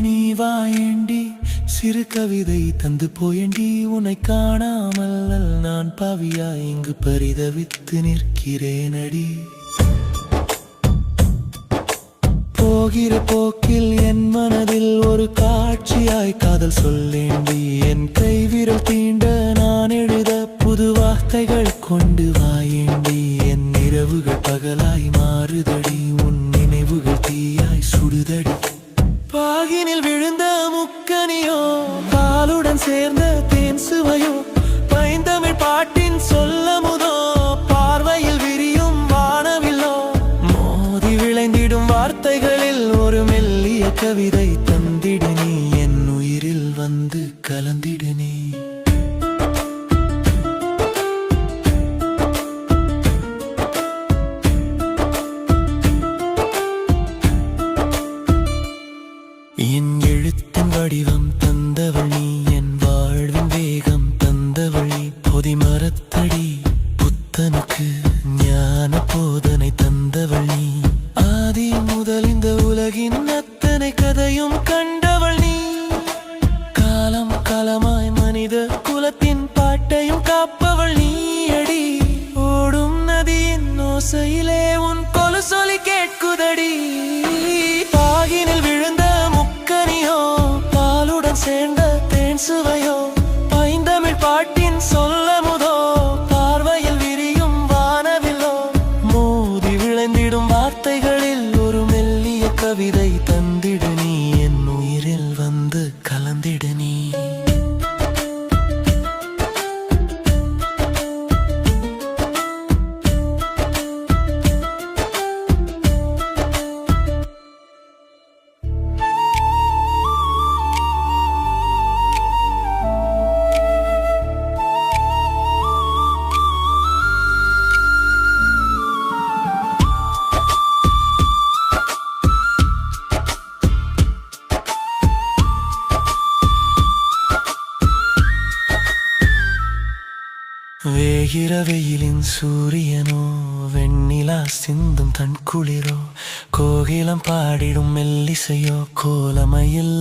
நீ வாயேண்டி சிறு கவிதை தந்து போயேண்டி உன்னை காணாமல் நான் பாவியா இங்கு பரிதவித்து நிற்கிறேனடி போகிற போக்கில் என் மனதில் ஒரு காட்சியாய் காதல் சொல்லேண்டி என் கைவிரல் தீண்ட நான் எழுத புது வார்த்தைகள் கொண்டு வாயேண்டி என் இரவுகள் பகலாய் மாறுதடி உன் நினைவுகள் தீயாய் சுடுதடி பாகினில் விழுந்த முக்கனியோ பாலுடன் சேர்ந்த தேன் சுவையோ பைந்தமிழ் பாட்டின் சொல்லமுதோ பார்வையில் விரியும் வானவில்லோ மோதி விளைந்திடும் வார்த்தைகளில் ஒரு மெல்லிய கவிதை தந்திடு நீ என் உயிரில் வந்து கலந்திடு நீ என் எழுத்தின் வடிவம் தந்தவள் நீ என் வாழ்வின் வேகம் தந்தவள் நீ பொதிமரத்தடி புத்தனுக்கு ஞான போதனை தந்தவள் நீ ஆதி முதல் இந்த உலகின் அத்தனை கதையும் கண்டவள் நீ காலம் காலமாய் மனித குலத்தின் பாட்டையும் காப்பவள் நீ அடி ஓடும் நதியின் ஓசையிலே உன் கொலுசொலி கேட்குதடி பாகினில் விழுந்த சேர்ந்த தேன் சுவையோ பைந்தமிழ் பாட்டின் சொல்லமுதோ பார்வையில் விரியும் வானவில்லோ மோதி விளைந்திடும் வார்த்தைகளில் ஒரு மெல்லிய கவிதை தந்திடு நீ என் உயிரில் வந்து கலந்திடு நீ வேகிற வெயிலின் சூரியனோ வெண்ணிலா சிந்தும் தன் குளிரோ கோகிலம் பாடிடும் மெல்லிசையோ கோலமையில்